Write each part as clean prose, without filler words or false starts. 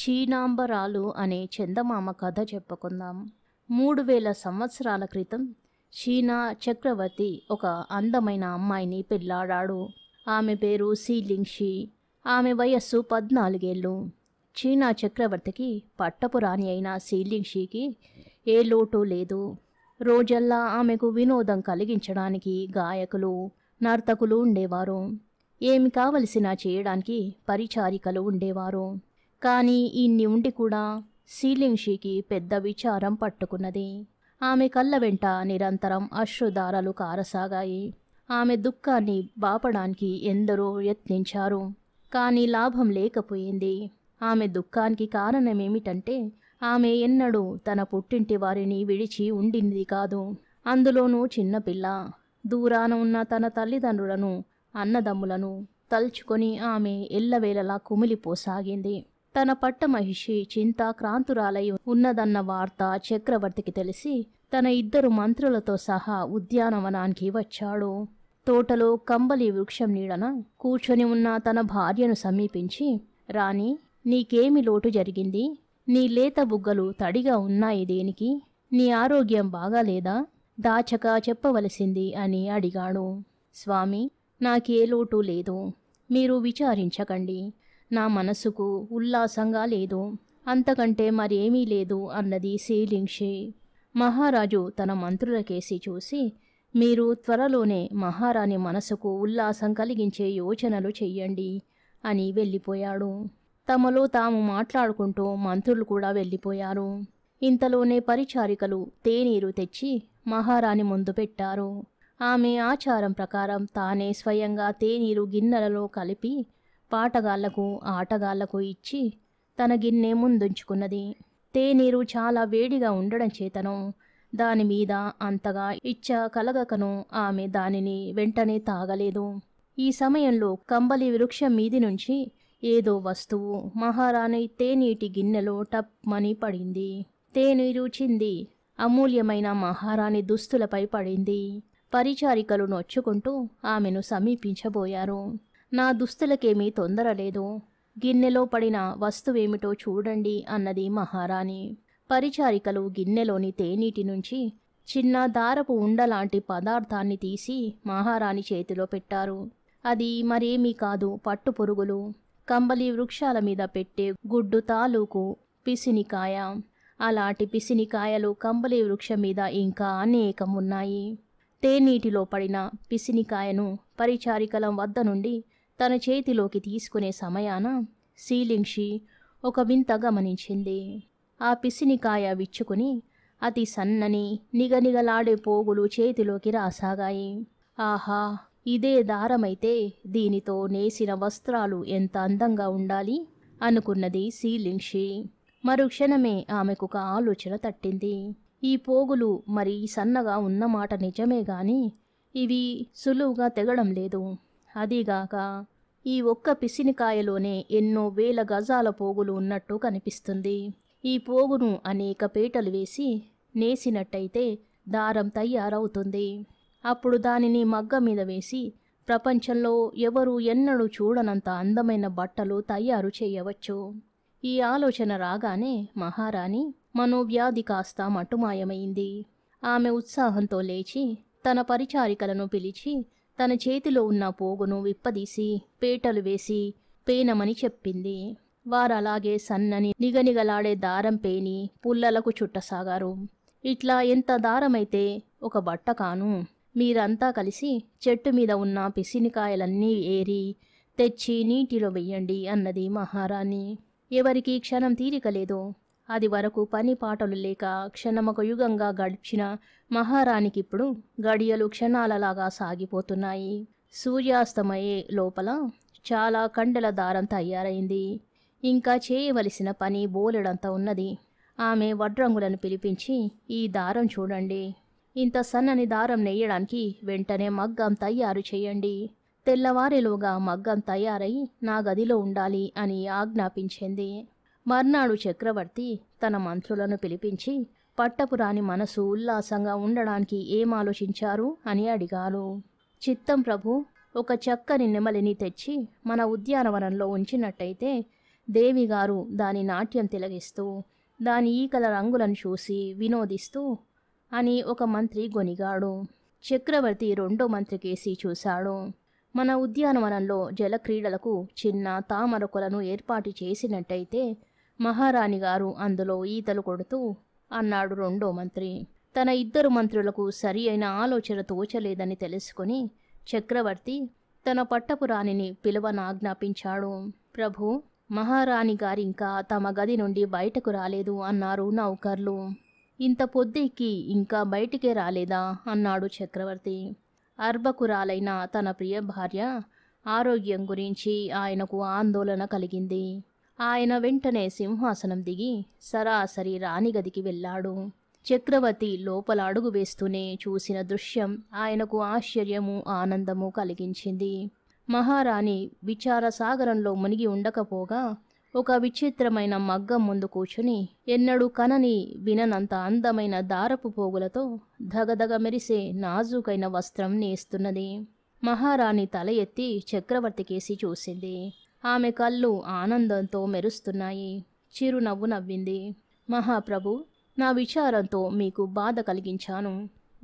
చీనాంబరాలు అనే చందమామ కథ చెప్పుకుందాం. 3000 సంవత్సరాల క్రితం చీనా చక్రవర్తి ఒక అందమైన అమ్మాయిని పెళ్లాడాడు. ఆమె పేరు సీలింగ్షీ. ఆమె వయస్సు 14 ఏళ్ళు. చీనా చక్రవర్తికి పట్టపురాణి అయిన సీలింగ్షీకి ఏ లోటు లేదు. రోజల్లా ఆమెకు వినోదం కలిగించడానికి గాయకులు, నర్తకులు ఉండేవారు. ఏమి కావలసినా చేయడానికి పరిచారికలు ఉండేవారు. కానీ ఇన్ని ఉండి కూడా సీలింగ్షీకి పెద్ద విచారం పట్టుకున్నది. ఆమె కళ్ళ వెంట నిరంతరం అశ్రుధారలు కారసాగాయి. ఆమె దుఃఖాన్ని బాపడానికి ఎందరో యత్నించారు, కానీ లాభం లేకపోయింది. ఆమె దుఃఖానికి కారణమేమిటంటే ఆమె ఎన్నడూ తన పుట్టింటి వారిని విడిచి ఉండింది కాదు. అందులోనూ చిన్నపిల్ల. దూరాన ఉన్న తన తల్లిదండ్రులను, అన్నదమ్ములను తలుచుకొని ఆమె ఎల్లవేళలా కుమిలిపోసాగింది. తన పట్టమహిషి చింతాక్రాంతురాలై ఉన్నదన్న వార్త చక్రవర్తికి తెలిసి తన 2 మంత్రులతో సహా ఉద్యానవనానికి వచ్చాడు. తోటలో కంబలి వృక్షం నీడన కూర్చొని ఉన్న తన భార్యను సమీపించి, రాణి, నీకేమి లోటు జరిగింది? నీ లేత బుగ్గలు తడిగా ఉన్నాయి దేనికి? నీ ఆరోగ్యం బాగాలేదా? దాచక చెప్పవలసింది అని అడిగాడు. స్వామి, నాకే లోటు లేదు. మీరు విచారించకండి. నా మనసుకు ఉల్లాసంగా లేదు, అంతకంటే మరేమీ లేదు అన్నది సీలింగ్షీ. మహారాజు తన మంత్రులకేసి చూసి, మీరు త్వరలోనే మహారాణి మనసుకు ఉల్లాసం కలిగించే యోచనలు చెయ్యండి అని వెళ్ళిపోయాడు. తమలో తాము మాట్లాడుకుంటూ మంత్రులు కూడా వెళ్ళిపోయారు. ఇంతలోనే పరిచారికలు తేనీరు తెచ్చి మహారాణి ముందు పెట్టారు. ఆమె ఆచారం ప్రకారం తానే స్వయంగా తేనీరు గిన్నెలలో కలిపి పాటగాళ్లకు, ఆటగాళ్లకు ఇచ్చి తన గిన్నె ముందుంచుకున్నది. తేనీరు చాలా వేడిగా ఉండడం చేతను దానిమీద అంతగా ఇచ్చ కలగకను ఆమె దానిని వెంటనే తాగలేదు. ఈ సమయంలో కంబలి వృక్షం మీది నుంచి ఏదో వస్తువు మహారాణి తేనీటి గిన్నెలో టప్మని పడింది. తేనీరు చింది అమూల్యమైన మహారాణి దుస్తులపై పడింది. పరిచారికలు నొచ్చుకుంటూ ఆమెను సమీపించబోయారు. నా దుస్తులకేమీ తొందర లేదు, గిన్నెలో పడిన వస్తువేమిటో చూడండి అన్నది మహారాణి. పరిచారికలు గిన్నెలోని తేనీటి నుంచి చిన్న దారపు ఉండలాంటి పదార్థాన్ని తీసి మహారాణి చేతిలో పెట్టారు. అది మరేమీ కాదు, పట్టుపురుగులు. కంబలి వృక్షాల మీద పెట్టే గుడ్డు తాలూకు పిసినికాయ. అలాంటి పిసినికాయలు కంబలి వృక్షం మీద ఇంకా అనేకం ఉన్నాయి. తేనీటిలో పడిన పిసినికాయను పరిచారికల వద్ద నుండి తన చేతిలోకి తీసుకునే సమయాన సీలింగ్షీ ఒక వింత గమనించింది. ఆ పిసినికాయ విచ్చుకుని అతి సన్నని నిగనిగలాడే పోగులు చేతిలోకి రాసాగాయి. ఆహా, ఇదే దారమైతే దీనితో నేసిన వస్త్రాలు ఎంత అందంగా ఉండాలి అనుకున్నది సీలింగ్షీ. మరుక్షణమే ఆమెకొక ఆలోచన తట్టింది. ఈ పోగులు మరి సన్నగా ఉన్నమాట నిజమే గాని ఇవి సులువుగా తెగడం లేదు. అదీగాక ఈ ఒక్క పిసినికాయలోనే ఎన్నో వేల గజాల పోగులు ఉన్నట్టు కనిపిస్తుంది. ఈ పోగును అనేక పేటలు వేసి నేసినట్టయితే దారం తయారవుతుంది. అప్పుడు దానిని మగ్గ మీద వేసి ప్రపంచంలో ఎవరు ఎన్నడూ చూడనంత అందమైన బట్టలు తయారు చేయవచ్చు. ఈ ఆలోచన రాగానే మహారాణి మనోవ్యాధి కాస్త మటుమాయమైంది. ఆమె ఉత్సాహంతో లేచి తన పరిచారికలను పిలిచి తన చేతిలో ఉన్న పోగును విప్పదీసి పేటలు వేసి పేనమని చెప్పింది. వారలాగే సన్నని నిగనిగలాడే దారం పేని పుల్లలకు చుట్టసాగారు. ఇట్లా ఎంత దారమైతే ఒక బట్ట కాను? మీరంతా కలిసి చెట్టు మీద ఉన్న పిసినికాయలన్నీ ఏరి తెచ్చి నీటిలో వెయ్యండి అన్నది మహారాణి. ఎవరికి క్షణం తీరికలేదు. అది వరకు పని పాటలు లేక క్షణమొక యుగంగా గడిచిన మహారాణికిప్పుడు గడియలు క్షణాలలాగా సాగిపోతున్నాయి. సూర్యాస్తమయే లోపల చాలా కండెల దారం తయారైంది. ఇంకా చేయవలసిన పని బోలెడంత ఉన్నది. ఆమె వడ్రంగులను పిలిపించి, ఈ దారం చూడండి, ఇంత సన్నని దారం నెయ్యడానికి వెంటనే మగ్గం తయారు చేయండి. తెల్లవారేలోగా మగ్గం తయారై నా గదిలో ఉండాలి అని ఆజ్ఞాపించింది. మర్నాడు చక్రవర్తి తన మంత్రులను పిలిపించి పట్టపురాణి మనసు ఉల్లాసంగా ఉండడానికి ఏం ఆలోచించారు అని అడిగారు. చిత్తం ప్రభు, ఒక చక్కని నెమలిని తెచ్చి మన ఉద్యానవనంలో ఉంచినట్టయితే దేవిగారు దాని నాట్యం తిలగిస్తూ దాని ఈకల రంగులను చూసి వినోదిస్తూ అని ఒక మంత్రి గొనిగాడు. చక్రవర్తి రెండో మంత్రి కేసి చూశాడు. మన ఉద్యానవనంలో జలక్రీడలకు చిన్న తామర కొలను ఏర్పాటు చేసినట్టయితే మహారాణి గారు అందులో ఈతలు కొడుతూ అన్నాడు రెండో మంత్రి. తన ఇద్దరు మంత్రులకు సరి అయిన ఆలోచన తోచలేదని తెలుసుకుని చక్రవర్తి తన పట్టపురాణిని పిలువనాజ్ఞాపించాడు. ప్రభు, మహారాణి గారింకా తమ గది నుండి బయటకు రాలేదు అన్నారు నౌకర్లు. ఇంత పొద్దెక్కి ఇంకా బయటికే రాలేదా అన్నాడు చక్రవర్తి. అర్భకురాలైన తన ప్రియ భార్య ఆరోగ్యం గురించి ఆయనకు ఆందోళన కలిగింది. ఆయన వెంటనే సింహాసనం దిగి సరాసరి రాణిగదికి వెళ్ళాడు. చక్రవర్తి లోపల అడుగు వేస్తూనే చూసిన దృశ్యం ఆయనకు ఆశ్చర్యము ఆనందము కలిగించింది. మహారాణి విచారసాగరంలో మునిగి ఉండకపోగా ఒక విచిత్రమైన మగ్గం ముందు కూర్చుని ఎన్నడూ కనని విననంత అందమైన దారపు పోగులతో ధగధగ మెరిసే నాజూకైన వస్త్రం నేస్తున్నది. మహారాణి తల ఎత్తి చక్రవర్తి కేసి చూసింది. ఆమె కళ్ళు ఆనందంతో మెరుస్తున్నాయి. చిరునవ్వు నవ్వింది. మహాప్రభు, నా విచారంతో మీకు బాధ కలిగించాను.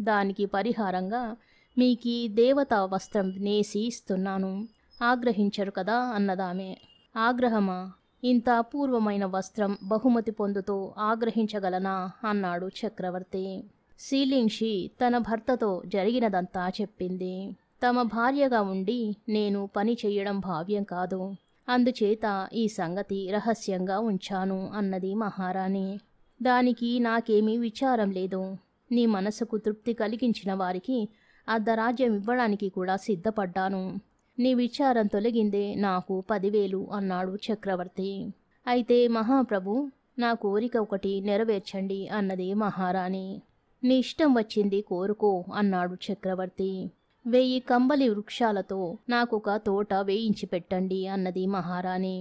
దానికి పరిహారంగా మీకీ దేవతా వస్త్రం నేసి ఇస్తున్నాను. ఆగ్రహించరు కదా అన్నదామె. ఆగ్రహమా? ఇంత అపూర్వమైన వస్త్రం బహుమతి పొందుతూ ఆగ్రహించగలనా అన్నాడు చక్రవర్తి. శీలింషి తన భర్తతో జరిగినదంతా చెప్పింది. తమ భార్యగా ఉండి నేను పని చెయ్యడం భావ్యం కాదు, అందుచేత ఈ సంగతి రహస్యంగా ఉంచాను అన్నది మహారాణి. దానికి నాకేమీ విచారం లేదు. నీ మనసుకు తృప్తి కలిగించిన వారికి అర్ధరాజ్యం ఇవ్వడానికి కూడా సిద్ధపడ్డాను. నీ విచారం తొలగిందే నాకు 10,000 అన్నాడు చక్రవర్తి. అయితే మహాప్రభు, నా కోరిక ఒకటి నెరవేర్చండి అన్నది మహారాణి. నీ ఇష్టం వచ్చింది కోరుకో అన్నాడు చక్రవర్తి. 1000 కంబలి వృక్షాలతో నాకొక తోట వేయించి పెట్టండి అన్నది మహారాణి.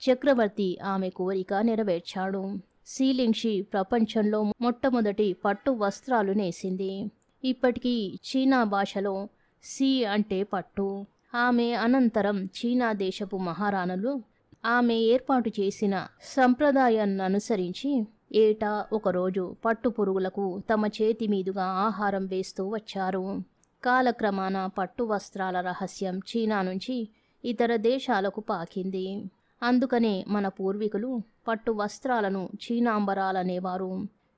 చక్రవర్తి ఆమె కోరిక నెరవేర్చాడు. శీలింషి ప్రపంచంలో మొట్టమొదటి పట్టు వస్త్రాలు నేసింది. ఇప్పటికీ చీనా భాషలో సి అంటే పట్టు. ఆమె అనంతరం చీనా దేశపు మహారాణులు ఆమె ఏర్పాటు చేసిన సంప్రదాయాన్ని అనుసరించి ఏటా ఒకరోజు పట్టు పురుగులకు తమ చేతి మీదుగా ఆహారం వేస్తూ వచ్చారు. కాలక్రమాన పట్టు వస్త్రాల రహస్యం చీనా నుంచి ఇతర దేశాలకు పాకింది. అందుకనే మన పూర్వీకులు పట్టు వస్త్రాలను చీనాంబరాలనేవారు.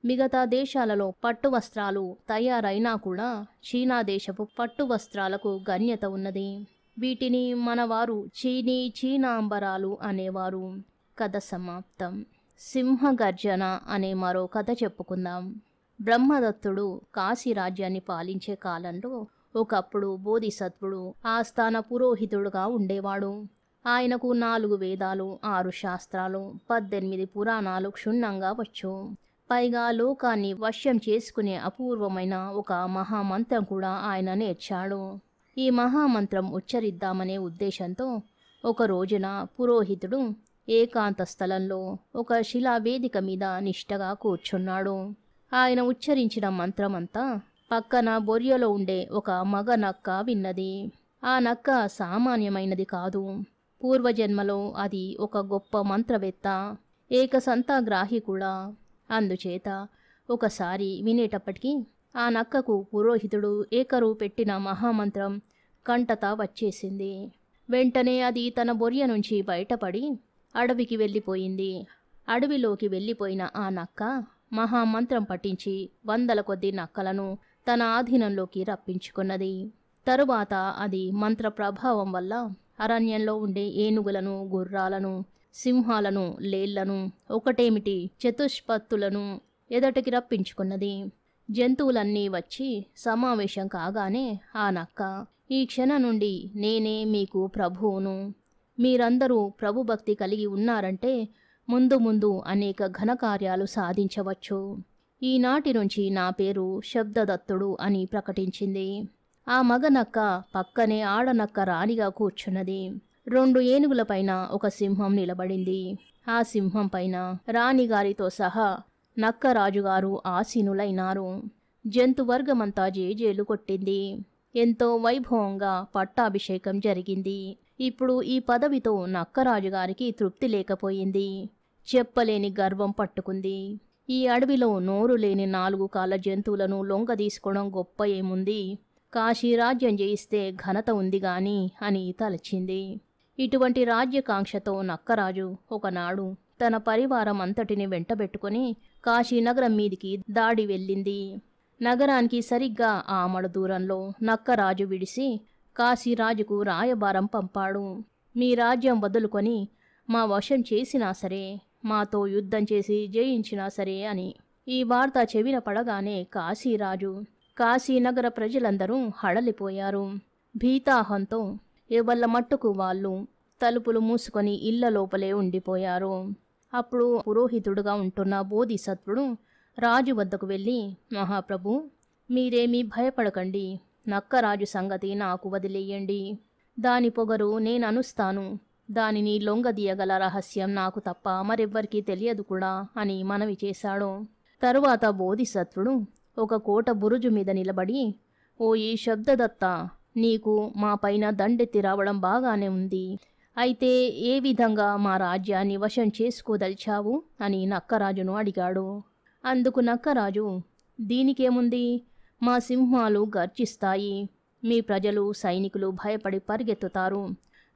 మిగతా దేశాలలో పట్టు వస్త్రాలు తయారైనా కూడా చీనా దేశపు పట్టు వస్త్రాలకు గణ్యత ఉన్నది. వీటిని మనవారు చీనాంబరాలు అనేవారు. కథ సమాప్తం. సింహగర్జన అనే మరో కథ చెప్పుకుందాం. బ్రహ్మదత్తుడు కాశీ రాజ్యాన్ని పాలించే కాలంలో ఒకప్పుడు బోధిసత్వుడు ఆస్థాన పురోహితుడుగా ఉండేవాడు. ఆయనకు 4 వేదాలు, 6 శాస్త్రాలు, 18 పురాణాలు క్షుణ్ణంగా వచ్చు. పైగా లోకాన్ని వశ్యం చేసుకునే అపూర్వమైన ఒక మహామంత్రం కూడా ఆయన నేర్చాడు. ఈ మహామంత్రం ఉచ్చరిద్దామనే ఉద్దేశంతో ఒక రోజున పురోహితుడు ఏకాంత స్థలంలో ఒక శిలావేదిక మీద నిష్టగా కూర్చున్నాడు. ఆయన ఉచ్చరించిన మంత్రమంతా పక్కన బొరియలో ఉండే ఒక మగ నక్క విన్నది. ఆ నక్క సామాన్యమైనది కాదు. పూర్వజన్మలో అది ఒక గొప్ప మంత్రవేత్త, ఏకసంతాగ్రాహి కూడా. అందుచేత ఒకసారి వినేటప్పటికీ ఆ నక్కకు పురోహితుడు ఏకరు పెట్టిన మహామంత్రం కంటతా వచ్చేసింది. వెంటనే అది తన బొర్య నుంచి బయటపడి అడవికి వెళ్ళిపోయింది. అడవిలోకి వెళ్ళిపోయిన ఆ నక్క మహామంత్రం పఠించి 100 కొద్ది నక్కలను తన ఆధీనంలోకి రప్పించుకున్నది. తరువాత అది మంత్ర ప్రభావం వల్ల అరణ్యంలో ఉండే ఏనుగులను, గుర్రాలను, సింహాలను, లేళ్లను, ఒకటేమిటి చతుష్పత్తులను ఎదటికి రప్పించుకున్నది. జంతువులన్నీ వచ్చి సమావేశం కాగానే ఆ నక్క, ఈ క్షణం నుండి నేనే మీకు ప్రభువును. మీరందరూ ప్రభుభక్తి కలిగి ఉన్నారంటే ముందు ముందు అనేక ఘనకార్యాలు సాధించవచ్చు. ఈనాటి నుంచి నా పేరు శబ్దదత్తుడు అని ప్రకటించింది. ఆ మగనక్క పక్కనే ఆడనక్క రాణిగా కూర్చున్నది. 2 ఏనుగులపైన ఒక సింహం నిలబడింది. ఆ సింహం పైన రాణిగారితో సహా నక్కరాజుగారు ఆసీనులైనారు. జంతువర్గమంతా జేజేలు కొట్టింది. ఎంతో వైభవంగా పట్టాభిషేకం జరిగింది. ఇప్పుడు ఈ పదవితో నక్కరాజు గారికి తృప్తి లేకపోయింది. చెప్పలేని గర్వం పట్టుకుంది. ఈ అడవిలో నోరు లేని 4 కాళ్ళ జంతువులను లొంగదీసుకోవడం గొప్ప ఏముంది, కాశీరాజ్యం జయిస్తే ఘనత ఉంది గాని అని తలచింది. ఇటువంటి రాజ్యకాంక్షతో నక్కరాజు ఒకనాడు తన పరివారం అంతటిని వెంటబెట్టుకుని కాశీనగరం మీదికి దాడి వెళ్ళింది. నగరానికి సరిగ్గా ఆమడ దూరంలో నక్కరాజు విడిసి కాశీరాజుకు రాయబారం పంపాడు. మీ రాజ్యం వదులుకొని మా వశం చేసినా సరే, మాతో యుద్ధం చేసి జయించినా సరే అని. ఈ వార్త చెవిన పడగానే కాశీరాజు, కాశీనగర ప్రజలందరూ హడలిపోయారు. భీతాహంతో ఎవళ్ళ మట్టుకు వాళ్ళు తలుపులు మూసుకొని ఇళ్ల లోపలే ఉండిపోయారు. అప్పుడు పురోహితుడుగా ఉంటున్న బోధిసత్వుడు రాజు వద్దకు వెళ్ళి, మహాప్రభు, మీరేమీ భయపడకండి, నక్కరాజు సంగతి నాకు వదిలేయండి. దాని పొగరు నేననుస్తాను. దానిని లొంగదీయగల రహస్యం నాకు తప్ప మరెవ్వరికీ తెలియదు కూడా అని మనవి చేశాడు. తరువాత బోధిసత్వుడు ఒక కోట బురుజు మీద నిలబడి, ఓ ఈ శబ్దదత్త, నీకు మా పైన దండెత్తి రావడం బాగానే ఉంది. అయితే ఏ విధంగా మా రాజ్యాన్ని వశం చేసుకోదలిచావు అని నక్కరాజును అడిగాడు. అందుకు నక్కరాజు, దీనికేముంది, మా సింహాలు గర్జిస్తాయి, మీ ప్రజలు సైనికులు భయపడి పరిగెత్తుతారు,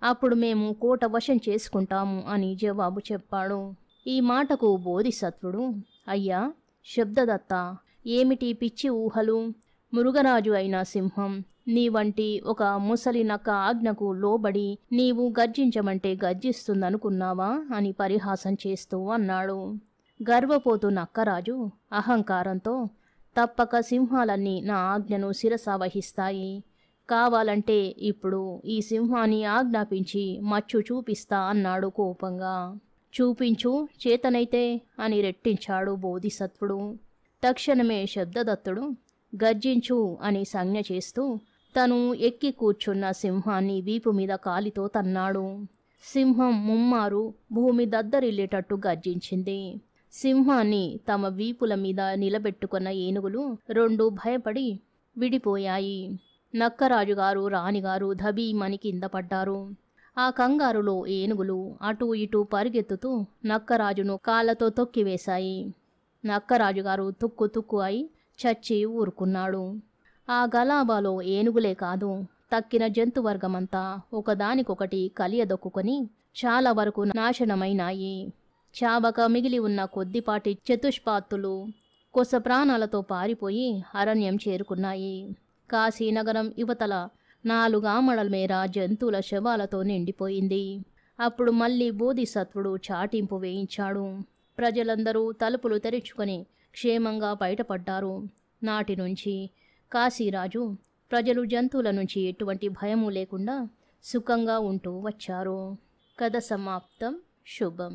అప్పుడు మేము కోట వశం చేసుకుంటాము అని జవాబు చెప్పాడు. ఈ మాటకు బోధిసత్వుడు, అయ్యా శబ్దదత్త, ఏమిటి పిచ్చి ఊహలు? మృగరాజు అయిన సింహం నీ వంటి ఒక ముసలి నక్క ఆజ్ఞకు లోబడి నీవు గర్జించమంటే గర్జిస్తుందనుకున్నావా అని పరిహాసం చేస్తూ అన్నాడు. గర్వపోతూ నక్కరాజు అహంకారంతో, తప్పక సింహాలన్నీ నా ఆజ్ఞను శిరసావహిస్తాయి. కావాలంటే ఇప్పుడు ఈ సింహాన్ని ఆజ్ఞాపించి మచ్చు చూపిస్తా అన్నాడు కోపంగా. చూపించు చేతనైతే అని రెట్టించాడు బోధిసత్వుడు. తక్షణమే శబ్దదత్తుడు గర్జించు అని సంజ్ఞ చేస్తూ తను ఎక్కి కూర్చున్న సింహాన్ని వీపు మీద కాలితో తన్నాడు. సింహం ముమ్మారు భూమి దద్దరిల్లేటట్టు గర్జించింది. సింహాన్ని తమ వీపుల మీద నిలబెట్టుకున్న ఏనుగులు 2 భయపడి విడిపోయాయి. నక్కరాజుగారు రాణిగారు ధబీమని కింద పడ్డారు. ఆ కంగారులో ఏనుగులు అటూ ఇటూ పరిగెత్తుతూ నక్కరాజును కాళ్ళతో తొక్కివేశాయి. నక్కరాజుగారు తుక్కు తుక్కు అయి చచ్చి ఊరుకున్నాడు. ఆ గలాబాలో ఏనుగులే కాదు, తక్కిన జంతువర్గమంతా ఒకదానికొకటి కలియదొక్కుకొని చాలా వరకు నాశనమైనాయి. చావక మిగిలి ఉన్న కొద్దిపాటి చతుష్పాత్తులు కొస ప్రాణాలతో పారిపోయి అరణ్యం చేరుకున్నాయి. కాశీనగరం యువతల 4 ఆమడల మేర జంతువుల శవాలతో నిండిపోయింది. అప్పుడు మళ్ళీ బోధిసత్వుడు చాటింపు వేయించాడు. ప్రజలందరూ తలుపులు తెరుచుకొని క్షేమంగా బయటపడ్డారు. నాటి నుంచి కాశీరాజు ప్రజలు జంతువుల నుంచి ఎటువంటి భయము లేకుండా సుఖంగా ఉంటూ వచ్చారు. కథ సమాప్తం. శుభం.